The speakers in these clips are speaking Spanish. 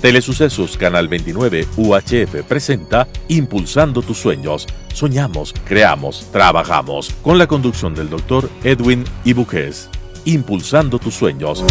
Telesucesos Canal 29 UHF presenta Impulsando tus sueños. Soñamos, creamos, trabajamos. Con la conducción del Dr. Edwin Ibuques. Impulsando tus sueños.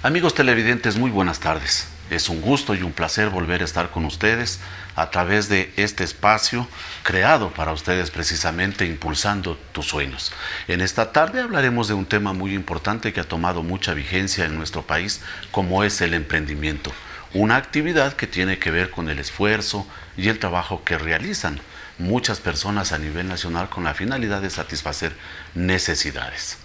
Amigos televidentes, muy buenas tardes. Es un gusto y un placer volver a estar con ustedes a través de este espacio creado para ustedes precisamente Impulsando tus sueños. En esta tarde hablaremos de un tema muy importante que ha tomado mucha vigencia en nuestro país, como es el emprendimiento. Una actividad que tiene que ver con el esfuerzo y el trabajo que realizan muchas personas a nivel nacional con la finalidad de satisfacer necesidades.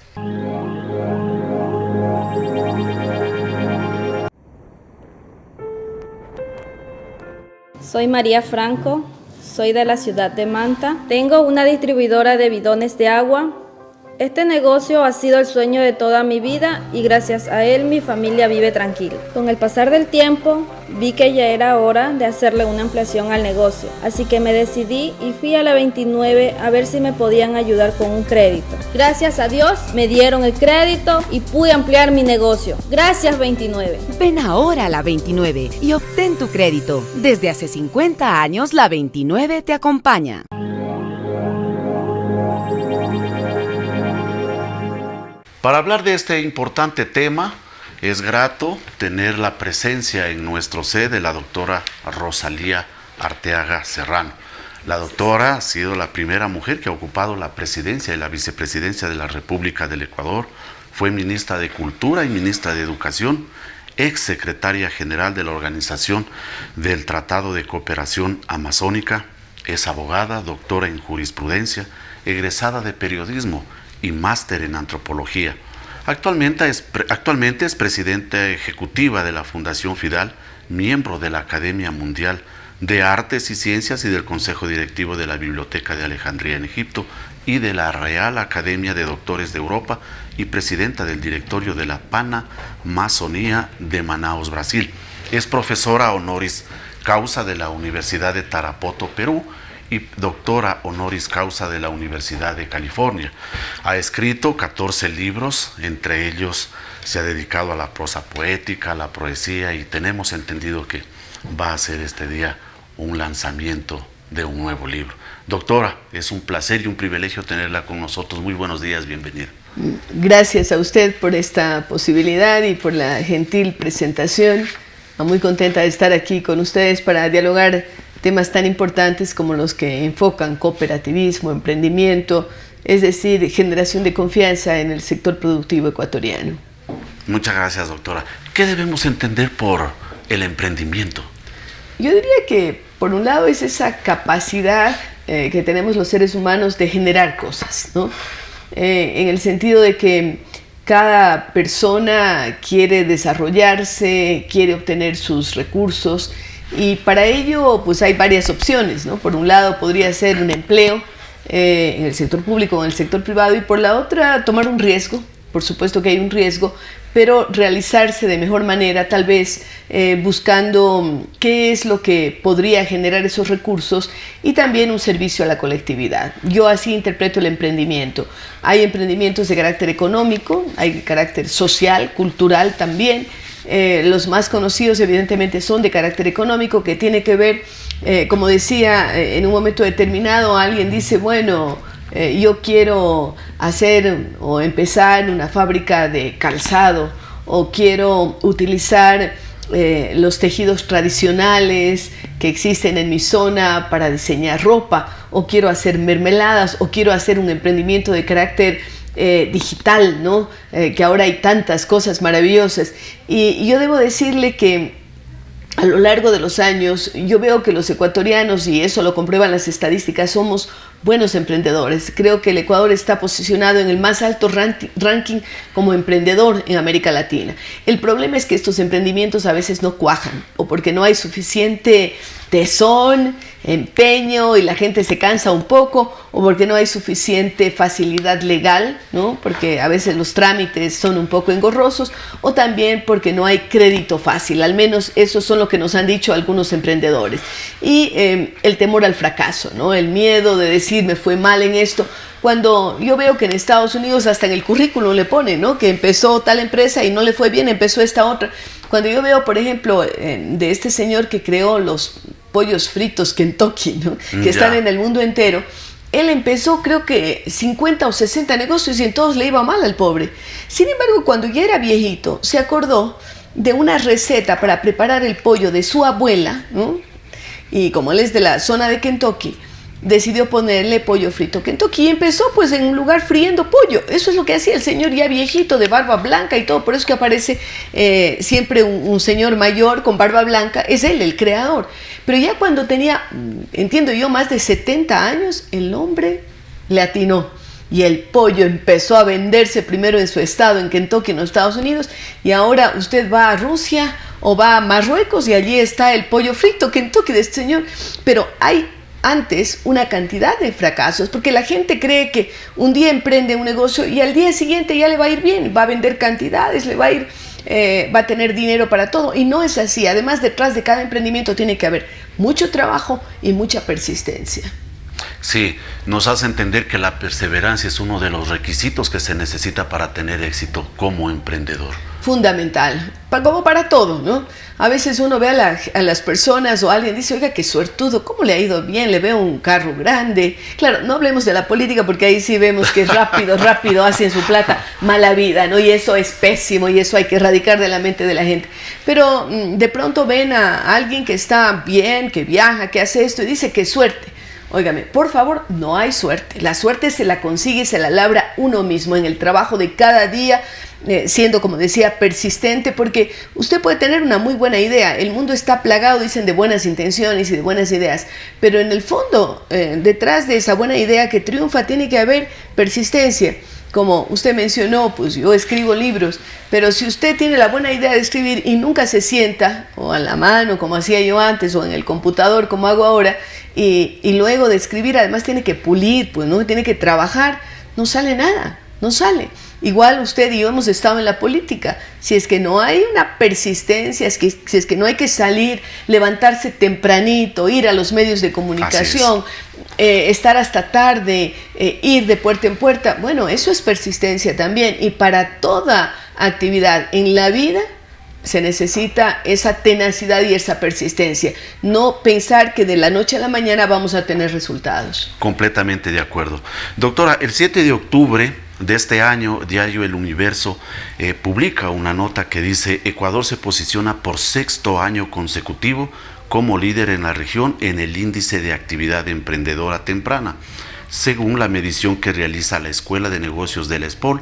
Soy María Franco, soy de la ciudad de Manta. Tengo una distribuidora de bidones de agua. Este negocio ha sido el sueño de toda mi vida y gracias a él mi familia vive tranquila. Con el pasar del tiempo vi que ya era hora de hacerle una ampliación al negocio, así que me decidí y fui a la 29 a ver si me podían ayudar con un crédito. Gracias a Dios me dieron el crédito y pude ampliar mi negocio. Gracias 29. Ven ahora a la 29 y obtén tu crédito. Desde hace 50 años la 29 te acompaña. Para hablar de este importante tema, es grato tener la presencia en nuestro set de la doctora Rosalía Arteaga Serrano. La doctora ha sido la primera mujer que ha ocupado la presidencia y la vicepresidencia de la República del Ecuador. Fue ministra de Cultura y ministra de Educación, ex secretaria general de la Organización del Tratado de Cooperación Amazónica. Es abogada, doctora en jurisprudencia, egresada de periodismo y máster en antropología. Actualmente es presidenta ejecutiva de la Fundación Fidal, miembro de la Academia Mundial de Artes y Ciencias y del Consejo Directivo de la Biblioteca de Alejandría en Egipto y de la Real Academia de Doctores de Europa y presidenta del directorio de la Panamazonía de Manaus, Brasil. Es profesora honoris causa de la Universidad de Tarapoto, Perú, y doctora honoris causa de la Universidad de California. Ha escrito 14 libros, entre ellos se ha dedicado a la prosa poética, a la poesía, y tenemos entendido que va a hacer este día un lanzamiento de un nuevo libro. Doctora, es un placer y un privilegio tenerla con nosotros. Muy buenos días, bienvenida. Gracias a usted por esta posibilidad y por la gentil presentación. Muy contenta de estar aquí con ustedes para dialogar temas tan importantes como los que enfocan cooperativismo, emprendimiento, es decir, generación de confianza en el sector productivo ecuatoriano. Muchas gracias, doctora. ¿Qué debemos entender por el emprendimiento? Yo diría que, por un lado, es esa capacidad que tenemos los seres humanos de generar cosas, ¿no? En el sentido de que cada persona quiere desarrollarse, quiere obtener sus recursos, y para ello pues hay varias opciones, ¿no? Por un lado podría ser un empleo en el sector público o en el sector privado, y por la otra tomar un riesgo. Por supuesto que hay un riesgo, pero realizarse de mejor manera, tal vez buscando qué es lo que podría generar esos recursos y también un servicio a la colectividad. Yo así interpreto el emprendimiento. Hay emprendimientos de carácter económico, hay de carácter social, cultural también. Los más conocidos evidentemente son de carácter económico, que tiene que ver, como decía, en un momento determinado alguien dice, bueno, yo quiero hacer o empezar una fábrica de calzado, o quiero utilizar los tejidos tradicionales que existen en mi zona para diseñar ropa, o quiero hacer mermeladas, o quiero hacer un emprendimiento de carácter digital, ¿no? Que ahora hay tantas cosas maravillosas. Y yo debo decirle que a lo largo de los años yo veo que los ecuatorianos, y eso lo comprueban las estadísticas, somos buenos emprendedores. Creo que el Ecuador está posicionado en el más alto ranking como emprendedor en América Latina. El problema es que estos emprendimientos a veces no cuajan, o porque no hay suficiente tesón, empeño y la gente se cansa un poco, o porque no hay suficiente facilidad legal, ¿no? Porque a veces los trámites son un poco engorrosos, o también porque no hay crédito fácil. Al menos eso son lo que nos han dicho algunos emprendedores. Y el temor al fracaso, ¿no? El miedo de decir me fue mal en esto. Cuando yo veo que en Estados Unidos hasta en el currículum le ponen, ¿no? Que empezó tal empresa y no le fue bien, empezó esta otra. Cuando yo veo, por ejemplo, de este señor que creó los pollos fritos Kentucky, ¿no? Que están en el mundo entero, él empezó creo que 50 o 60 negocios y en todos le iba mal al pobre. Sin embargo, cuando ya era viejito, se acordó de una receta para preparar el pollo de su abuela, ¿no? Y como él es de la zona de Kentucky, decidió ponerle pollo frito Kentucky y empezó pues en un lugar friendo pollo. Eso es lo que hacía el señor ya viejito de barba blanca y todo. Por eso que aparece siempre un señor mayor con barba blanca. Es él el creador. Pero ya cuando tenía, entiendo yo, más de 70 años, el hombre le atinó y el pollo empezó a venderse primero en su estado, en Kentucky, en los Estados Unidos, y ahora usted va a Rusia o va a Marruecos y allí está el pollo frito Kentucky de este señor. Pero hay antes una cantidad de fracasos, porque la gente cree que un día emprende un negocio y al día siguiente ya le va a ir bien, va a vender cantidades, le va a ir, va a tener dinero para todo, y no es así. Además, detrás de cada emprendimiento tiene que haber mucho trabajo y mucha persistencia. Sí, nos hace entender que la perseverancia es uno de los requisitos que se necesita para tener éxito como emprendedor. Fundamental, como para todo, ¿no? A veces uno ve a las personas o alguien dice, oiga, qué suertudo, ¿cómo le ha ido bien? Le veo un carro grande. Claro, no hablemos de la política porque ahí sí vemos que rápido hacen su plata, mala vida, ¿no? Y eso es pésimo y eso hay que erradicar de la mente de la gente. Pero de pronto ven a alguien que está bien, que viaja, que hace esto y dice, qué suerte. Óigame, por favor, no hay suerte. La suerte se la consigue, se la labra uno mismo en el trabajo de cada día, siendo, como decía, persistente, porque usted puede tener una muy buena idea. El mundo está plagado, dicen, de buenas intenciones y de buenas ideas, pero en el fondo, detrás de esa buena idea que triunfa, tiene que haber persistencia. Como usted mencionó, pues yo escribo libros, pero si usted tiene la buena idea de escribir y nunca se sienta, o a la mano, como hacía yo antes, o en el computador, como hago ahora, y luego de escribir, además tiene que pulir, pues no tiene que trabajar, no sale nada, no sale. Igual usted y yo hemos estado en la política. Si es que no hay una persistencia, si es que no hay que salir, levantarse tempranito, ir a los medios de comunicación, estar hasta tarde, ir de puerta en puerta, bueno, eso es persistencia también. Y para toda actividad en la vida se necesita esa tenacidad y esa persistencia. No pensar que de la noche a la mañana vamos a tener resultados. Completamente de acuerdo. Doctora, el 7 de octubre de este año, Diario El Universo publica una nota que dice: Ecuador se posiciona por 6º año consecutivo como líder en la región en el índice de actividad emprendedora temprana, según la medición que realiza la Escuela de Negocios del ESPOL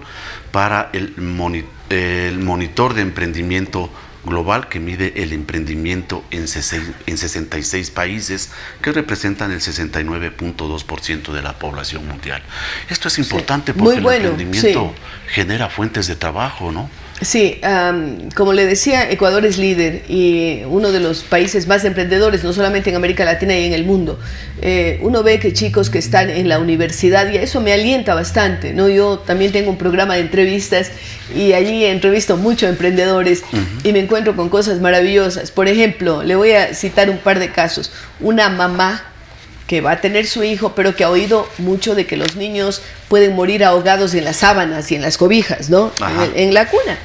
para el monitor de emprendimiento global, que mide el emprendimiento en 66 países, que representan el 69.2% de la población mundial. Esto es importante porque el emprendimiento genera fuentes de trabajo, ¿no? Sí, como le decía, Ecuador es líder y uno de los países más emprendedores, no solamente en América Latina y en el mundo. Uno ve que chicos que están en la universidad, y eso me alienta bastante, ¿no? Yo también tengo un programa de entrevistas y allí entrevisto muchos emprendedores y me encuentro con cosas maravillosas. Por ejemplo, le voy a citar un par de casos. Una mamá que va a tener su hijo, pero que ha oído mucho de que los niños pueden morir ahogados en las sábanas y en las cobijas, ¿no? En la cuna.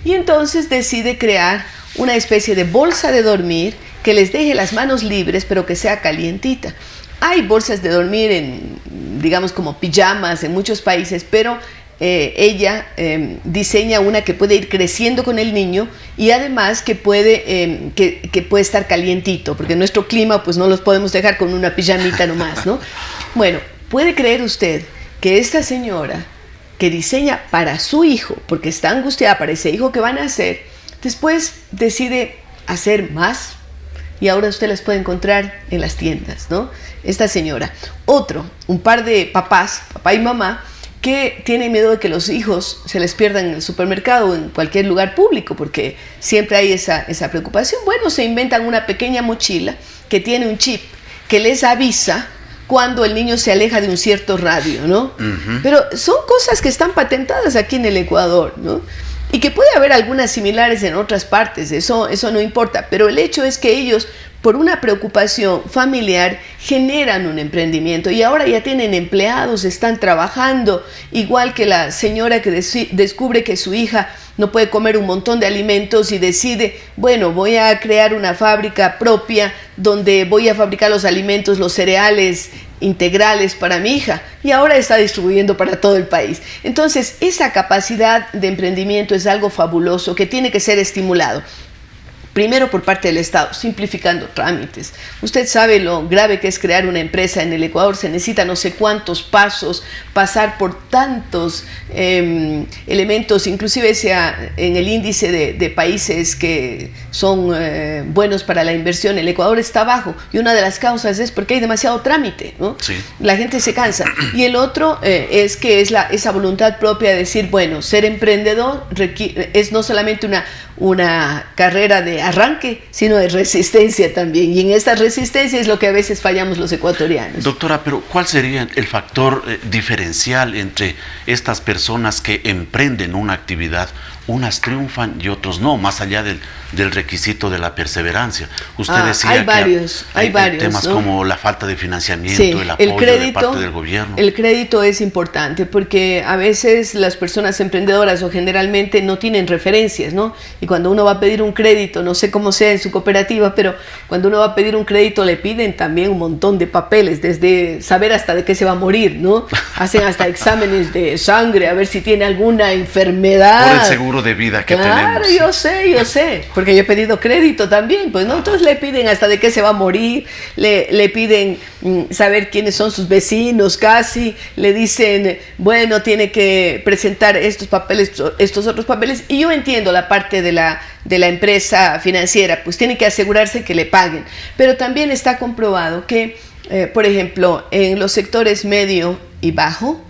Y entonces decide crear una especie de bolsa de dormir que les deje las manos libres, pero que sea calientita. Hay bolsas de dormir en, digamos, como pijamas en muchos países, pero ella diseña una que puede ir creciendo con el niño y además que puede, que puede estar calientito, porque en nuestro clima pues no los podemos dejar con una pijamita nomás, ¿no? Bueno, ¿puede creer usted que esta señora que diseña para su hijo, porque está angustiada para ese hijo que van a nacer, después decide hacer más? Y ahora usted las puede encontrar en las tiendas, ¿no? Esta señora. Un par de papás, papá y mamá, que tienen miedo de que los hijos se les pierdan en el supermercado o en cualquier lugar público, porque siempre hay esa preocupación. Bueno, se inventan una pequeña mochila que tiene un chip que les avisa cuando el niño se aleja de un cierto radio, ¿no? Pero son cosas que están patentadas aquí en el Ecuador, ¿no? Y que puede haber algunas similares en otras partes, eso no importa, pero el hecho es que ellos, por una preocupación familiar, generan un emprendimiento y ahora ya tienen empleados, están trabajando, igual que la señora que descubre que su hija no puede comer un montón de alimentos y decide, bueno, voy a crear una fábrica propia donde voy a fabricar los alimentos, los cereales integrales para mi hija, y ahora está distribuyendo para todo el país. Entonces, esa capacidad de emprendimiento es algo fabuloso que tiene que ser estimulado. Primero por parte del Estado, simplificando trámites. Usted sabe lo grave que es crear una empresa en el Ecuador, se necesita no sé cuántos pasos, pasar por tantos elementos, inclusive sea en el índice de países que son buenos para la inversión, el Ecuador está bajo, y una de las causas es porque hay demasiado trámite, ¿no? Sí. La gente se cansa. Y el otro es que es esa voluntad propia de decir, bueno, ser emprendedor es no solamente una carrera de arranque, sino de resistencia también, y en esta resistencia es lo que a veces fallamos los ecuatorianos. Doctora, pero ¿cuál sería el factor diferencial entre estas personas que emprenden una actividad? Unas triunfan y otros no, más allá del requisito de la perseverancia. Usted decía hay varios, temas, ¿no?, como la falta de financiamiento, sí, el apoyo de parte del gobierno. El crédito es importante porque a veces las personas emprendedoras o generalmente no tienen referencias, ¿no? Y cuando uno va a pedir un crédito, no sé cómo sea en su cooperativa, pero cuando uno va a pedir un crédito le piden también un montón de papeles, desde saber hasta de qué se va a morir, ¿no? Hacen hasta exámenes de sangre a ver si tiene alguna enfermedad. Por el seguro de vida que tenemos. Claro, yo sé, porque yo he pedido crédito también, pues no, entonces le piden hasta de qué se va a morir, le piden saber quiénes son sus vecinos casi, le dicen, bueno, tiene que presentar estos papeles, estos otros papeles, y yo entiendo la parte de la empresa financiera, pues tiene que asegurarse que le paguen, pero también está comprobado que, por ejemplo, en los sectores medio y bajo,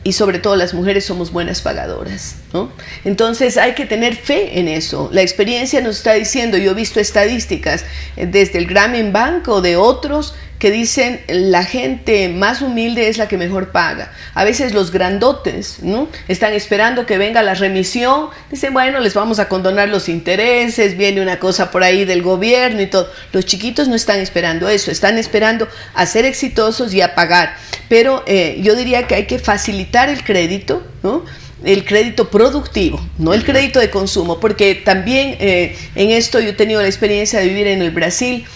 y sobre todo las mujeres somos buenas pagadoras, ¿no? Entonces hay que tener fe en eso. La experiencia nos está diciendo, yo he visto estadísticas desde el Grameen Bank o de otros que dicen la gente más humilde es la que mejor paga. A veces los grandotes, ¿no?, están esperando que venga la remisión, dicen, bueno, les vamos a condonar los intereses, viene una cosa por ahí del gobierno y todo. Los chiquitos no están esperando eso, están esperando a ser exitosos y a pagar. Pero yo diría que hay que facilitar el crédito, ¿no?, el crédito productivo, no el crédito de consumo, porque también en esto yo he tenido la experiencia de vivir en el Brasil.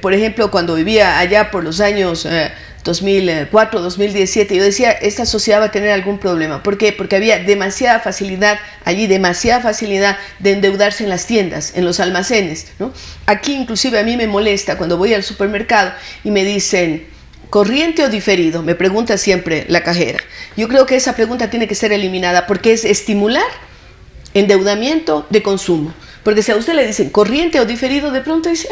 Por ejemplo, cuando vivía allá por los años 2004, 2017, yo decía, esta sociedad va a tener algún problema. ¿Por qué? Porque había demasiada facilidad allí, demasiada facilidad de endeudarse en las tiendas, en los almacenes, ¿no? Aquí inclusive a mí me molesta cuando voy al supermercado y me dicen, ¿corriente o diferido?, me pregunta siempre la cajera. Yo creo que esa pregunta tiene que ser eliminada porque es estimular endeudamiento de consumo. Porque si a usted le dicen corriente o diferido, de pronto dice,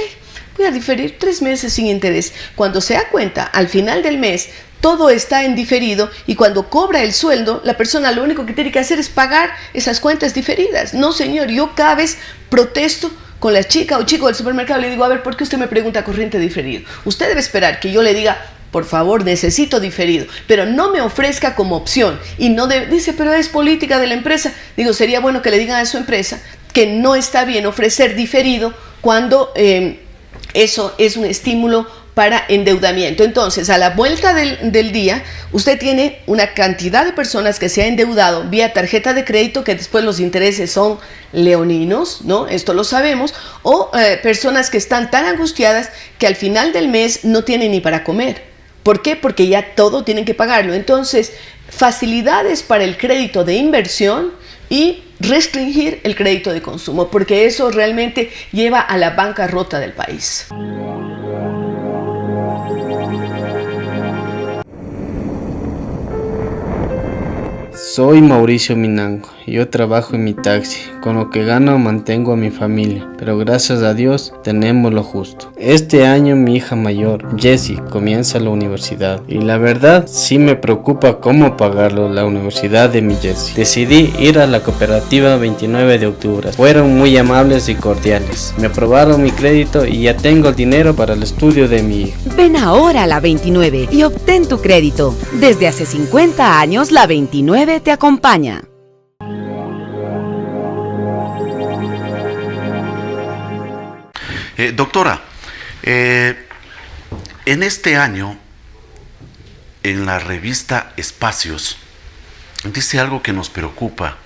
voy a diferir 3 meses sin interés. Cuando se da cuenta, al final del mes, todo está en diferido, y cuando cobra el sueldo, la persona lo único que tiene que hacer es pagar esas cuentas diferidas. No, señor, yo cada vez protesto con la chica o chico del supermercado, le digo, a ver, ¿por qué usted me pregunta corriente o diferido? Usted debe esperar que yo le diga, por favor, necesito diferido, pero no me ofrezca como opción. Y no dice, pero es política de la empresa. Digo, sería bueno que le digan a su empresa que no está bien ofrecer diferido cuando eso es un estímulo para endeudamiento. Entonces, a la vuelta del día, usted tiene una cantidad de personas que se ha endeudado vía tarjeta de crédito, que después los intereses son leoninos, ¿no? Esto lo sabemos, o personas que están tan angustiadas que al final del mes no tienen ni para comer. ¿Por qué? Porque ya todo tienen que pagarlo. Entonces, facilidades para el crédito de inversión y restringir el crédito de consumo, porque eso realmente lleva a la bancarrota del país. Soy Mauricio Minango. Yo trabajo en mi taxi. Con lo que gano mantengo a mi familia, pero gracias a Dios tenemos lo justo. Este año mi hija mayor, Jessie, comienza la universidad y la verdad sí me preocupa cómo pagarlo la universidad de mi Jessie. Decidí ir a la cooperativa 29 de octubre. Fueron muy amables y cordiales. Me aprobaron mi crédito y ya tengo el dinero para el estudio de mi hija. Ven ahora a la 29 y obtén tu crédito. Desde hace 50 años, la 29 te acompaña. Doctora, en este año, en la revista Espacios, dice algo que nos preocupa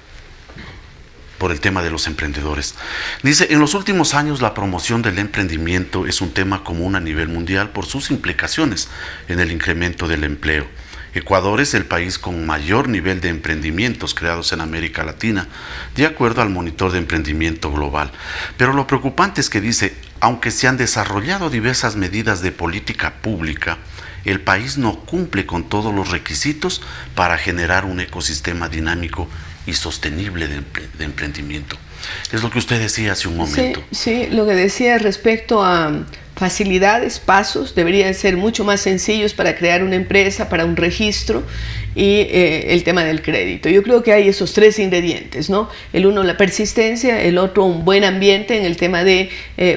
por el tema de los emprendedores. Dice, en los últimos años la promoción del emprendimiento es un tema común a nivel mundial por sus implicaciones en el incremento del empleo. Ecuador es el país con mayor nivel de emprendimientos creados en América Latina, de acuerdo al Monitor de Emprendimiento Global. Pero lo preocupante es que dice, aunque se han desarrollado diversas medidas de política pública, el país no cumple con todos los requisitos para generar un ecosistema dinámico y sostenible de emprendimiento. Es lo que usted decía hace un momento. Sí, lo que decía respecto a facilidades, pasos, deberían ser mucho más sencillos para crear una empresa, para un registro y el tema del crédito. Yo creo que hay esos tres ingredientes, ¿no? El uno, la persistencia, el otro, un buen ambiente en el tema de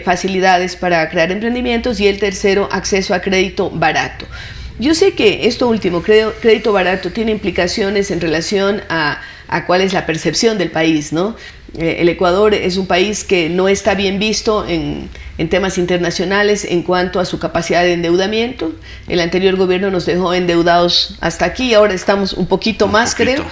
facilidades para crear emprendimientos y el tercero, acceso a crédito barato. Yo sé que esto último, crédito barato, tiene implicaciones en relación a cuál es la percepción del país, ¿no? El Ecuador es un país que no está bien visto en temas internacionales en cuanto a su capacidad de endeudamiento. El anterior gobierno nos dejó endeudados hasta aquí, ahora estamos un poquito más, creo,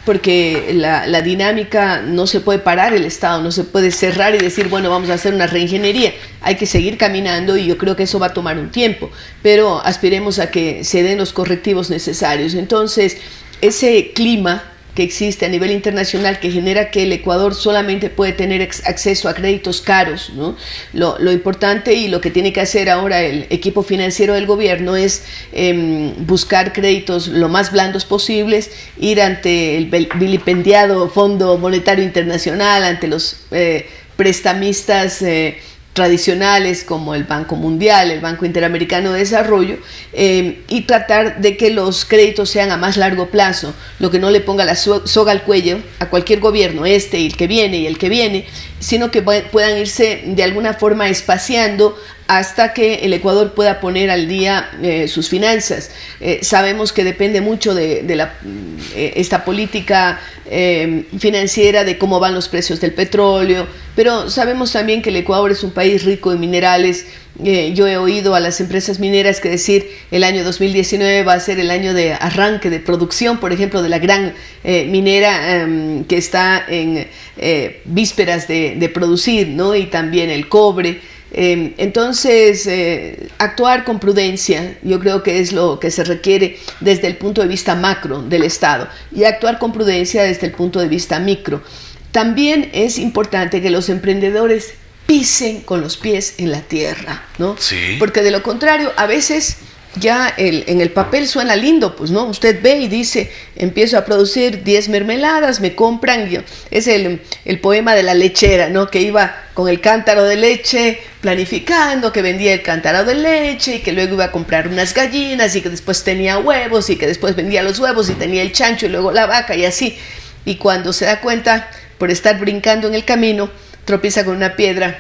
porque la dinámica no se puede parar, el Estado no se puede cerrar y decir, bueno, vamos a hacer una reingeniería. Hay que seguir caminando y yo creo que eso va a tomar un tiempo, pero aspiremos a que se den los correctivos necesarios. Entonces, ese clima que existe a nivel internacional que genera que el Ecuador solamente puede tener acceso a créditos caros, ¿no? Lo importante y lo que tiene que hacer ahora el equipo financiero del gobierno es buscar créditos lo más blandos posibles, ir ante el vilipendiado Fondo Monetario Internacional, ante los prestamistas tradicionales como el Banco Mundial, el Banco Interamericano de Desarrollo, y tratar de que los créditos sean a más largo plazo, lo que no le ponga la soga al cuello a cualquier gobierno, este y el que viene, sino que puedan irse de alguna forma espaciando hasta que el Ecuador pueda poner al día sus finanzas. Sabemos que depende mucho de esta política financiera, de cómo van los precios del petróleo, pero sabemos también que el Ecuador es un país rico en minerales. Yo he oído a las empresas mineras que decir el año 2019 va a ser el año de arranque de producción, por ejemplo, de la gran minera que está en vísperas de producir, ¿no? Y también el cobre. Entonces, actuar con prudencia, yo creo que es lo que se requiere desde el punto de vista macro del Estado, y actuar con prudencia desde el punto de vista micro. También es importante que los emprendedores pisen con los pies en la tierra, ¿no? Sí. Porque de lo contrario, a veces ya en el papel suena lindo, pues, ¿no? Usted ve y dice, empiezo a producir 10 mermeladas, me compran. Es el poema de la lechera, ¿no? Que iba con el cántaro de leche planificando, que vendía el cántaro de leche y que luego iba a comprar unas gallinas y que después tenía huevos y que después vendía los huevos y tenía el chancho y luego la vaca y así. Y cuando se da cuenta, por estar brincando en el camino, tropieza con una piedra,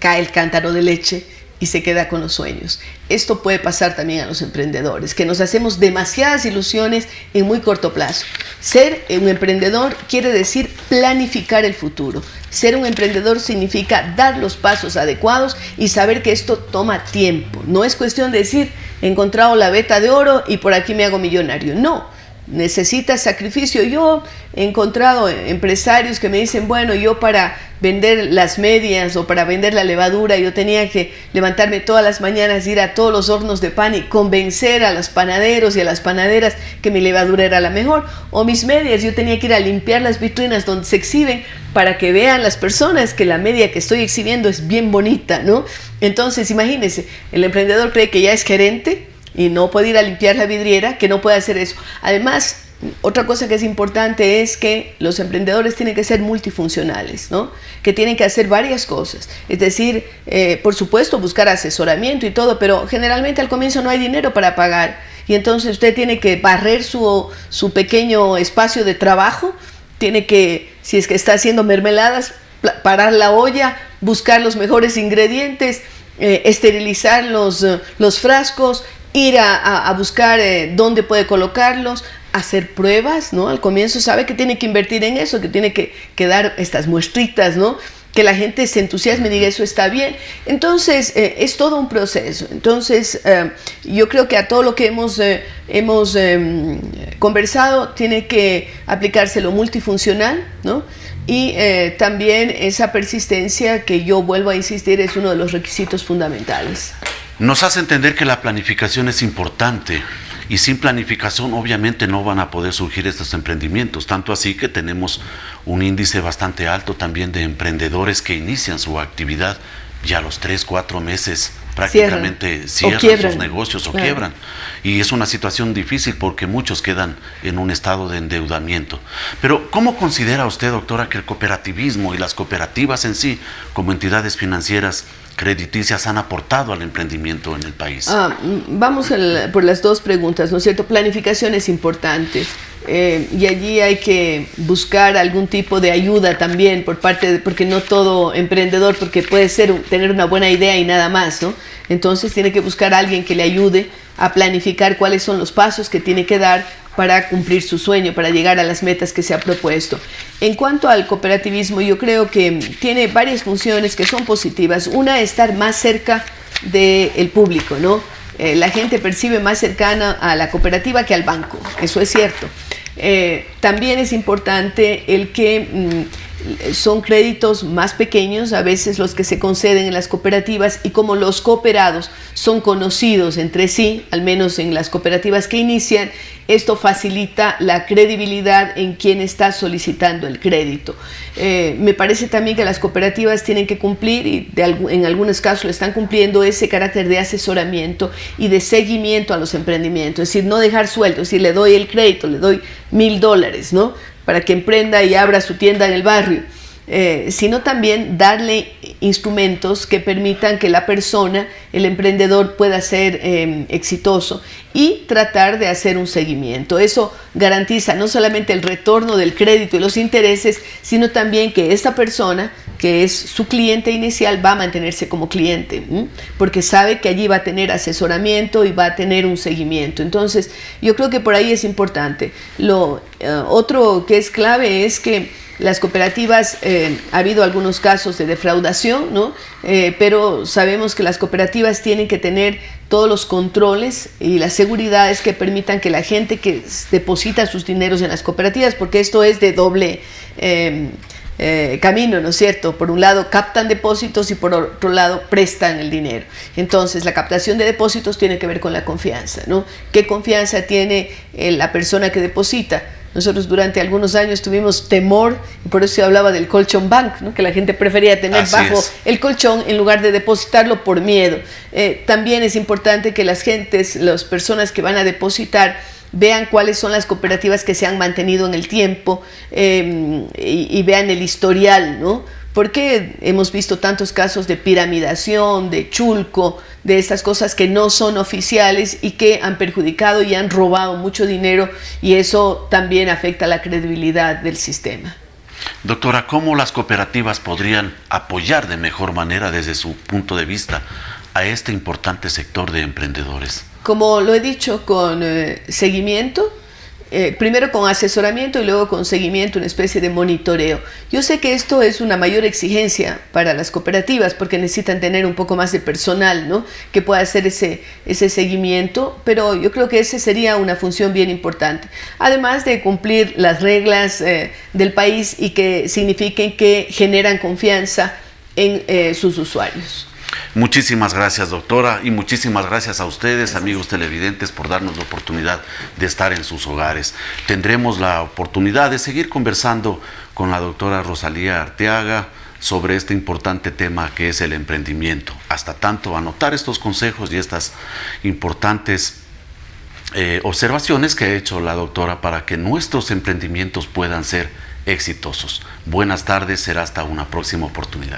cae el cántaro de leche y se queda con los sueños. Esto puede pasar también a los emprendedores, que nos hacemos demasiadas ilusiones en muy corto plazo. Ser un emprendedor quiere decir planificar el futuro. Ser un emprendedor significa dar los pasos adecuados y saber que esto toma tiempo. No es cuestión de decir, he encontrado la veta de oro y por aquí me hago millonario. No. Necesita sacrificio. Yo he encontrado empresarios que me dicen, bueno, yo para vender las medias o para vender la levadura, yo tenía que levantarme todas las mañanas, ir a todos los hornos de pan y convencer a los panaderos y a las panaderas que mi levadura era la mejor. O mis medias, yo tenía que ir a limpiar las vitrinas donde se exhiben para que vean las personas que la media que estoy exhibiendo es bien bonita, ¿no? Entonces, imagínense, el emprendedor cree que ya es gerente y no puede ir a limpiar la vidriera, que no puede hacer eso. Además, Otra cosa que es importante es que los emprendedores tienen que ser multifuncionales, ¿no? Que tienen que hacer varias cosas. Es decir, por supuesto, buscar asesoramiento y todo, pero generalmente al comienzo no hay dinero para pagar. Y entonces usted tiene que barrer su pequeño espacio de trabajo, tiene que, si es que está haciendo mermeladas, parar la olla, buscar los mejores ingredientes, esterilizar los frascos, ir a buscar dónde puede colocarlos, hacer pruebas, ¿no? Al comienzo sabe que tiene que invertir en eso, que tiene que dar estas muestritas, ¿no? Que la gente se entusiasme y diga eso está bien. Entonces es todo un proceso. Entonces yo creo que a todo lo que hemos conversado tiene que aplicarse lo multifuncional, ¿no? Y también esa persistencia, que yo vuelvo a insistir, es uno de los requisitos fundamentales. Nos hace entender que la planificación es importante, y sin planificación obviamente no van a poder surgir estos emprendimientos, tanto así que tenemos un índice bastante alto también de emprendedores que inician su actividad y a los 3-4 meses prácticamente cierran sus negocios o quiebran. Y es una situación difícil porque muchos quedan en un estado de endeudamiento. Pero ¿cómo considera usted, doctora, que el cooperativismo y las cooperativas en sí, como entidades financieras crediticias, han aportado al emprendimiento en el país? Vamos por las dos preguntas, ¿no es cierto? Planificación es importante. Y allí hay que buscar algún tipo de ayuda también porque no todo emprendedor, porque puede tener una buena idea y nada más, ¿no? Entonces tiene que buscar a alguien que le ayude a planificar cuáles son los pasos que tiene que dar para cumplir su sueño, para llegar a las metas que se ha propuesto. En cuanto al cooperativismo, yo creo que tiene varias funciones que son positivas. Una, estar más cerca del público, ¿no? La gente percibe más cercana a la cooperativa que al banco, eso es cierto. También es importante el que son créditos más pequeños, a veces los que se conceden en las cooperativas, y como los cooperados son conocidos entre sí, al menos en las cooperativas que inician, esto facilita la credibilidad en quien está solicitando el crédito. Me parece también que las cooperativas tienen que cumplir, y en algunos casos lo están cumpliendo, ese carácter de asesoramiento y de seguimiento a los emprendimientos, es decir, no dejar suelto, es decir, le doy el crédito, le doy $1,000, ¿no?, para que emprenda y abra su tienda en el barrio, sino también darle instrumentos que permitan que la persona, el emprendedor, pueda ser exitoso, y tratar de hacer un seguimiento. Eso garantiza no solamente el retorno del crédito y los intereses, sino también que esta persona, que es su cliente inicial, va a mantenerse como cliente, porque sabe que allí va a tener asesoramiento y va a tener un seguimiento. Entonces, yo creo que por ahí es importante. Lo otro que es clave es que las cooperativas, ha habido algunos casos de defraudación, ¿no? Pero sabemos que las cooperativas tienen que tener todos los controles y las seguridades que permitan que la gente que deposita sus dineros en las cooperativas, porque esto es de doble camino, ¿no es cierto? Por un lado captan depósitos y por otro lado prestan el dinero. Entonces la captación de depósitos tiene que ver con la confianza, ¿no? ¿Qué confianza tiene la persona que deposita? Nosotros durante algunos años tuvimos temor, y por eso se hablaba del colchón bank, ¿no?, que la gente prefería tener bajo el colchón en lugar de depositarlo por miedo. También es importante que las personas que van a depositar, vean cuáles son las cooperativas que se han mantenido en el tiempo, y vean el historial, ¿no? Porque hemos visto tantos casos de piramidación, de chulco, de estas cosas que no son oficiales y que han perjudicado y han robado mucho dinero, y eso también afecta la credibilidad del sistema. Doctora, ¿cómo las cooperativas podrían apoyar de mejor manera desde su punto de vista a este importante sector de emprendedores? Como lo he dicho, con seguimiento, primero con asesoramiento y luego con seguimiento, una especie de monitoreo. Yo sé que esto es una mayor exigencia para las cooperativas porque necesitan tener un poco más de personal, ¿no?, que pueda hacer ese seguimiento, pero yo creo que esa sería una función bien importante. Además de cumplir las reglas del país y que signifiquen que generan confianza en sus usuarios. Muchísimas gracias, doctora, y muchísimas gracias a ustedes, amigos televidentes, por darnos la oportunidad de estar en sus hogares. Tendremos la oportunidad de seguir conversando con la doctora Rosalía Arteaga sobre este importante tema que es el emprendimiento. Hasta tanto, anotar estos consejos y estas importantes observaciones que ha hecho la doctora para que nuestros emprendimientos puedan ser exitosos. Buenas tardes, será hasta una próxima oportunidad.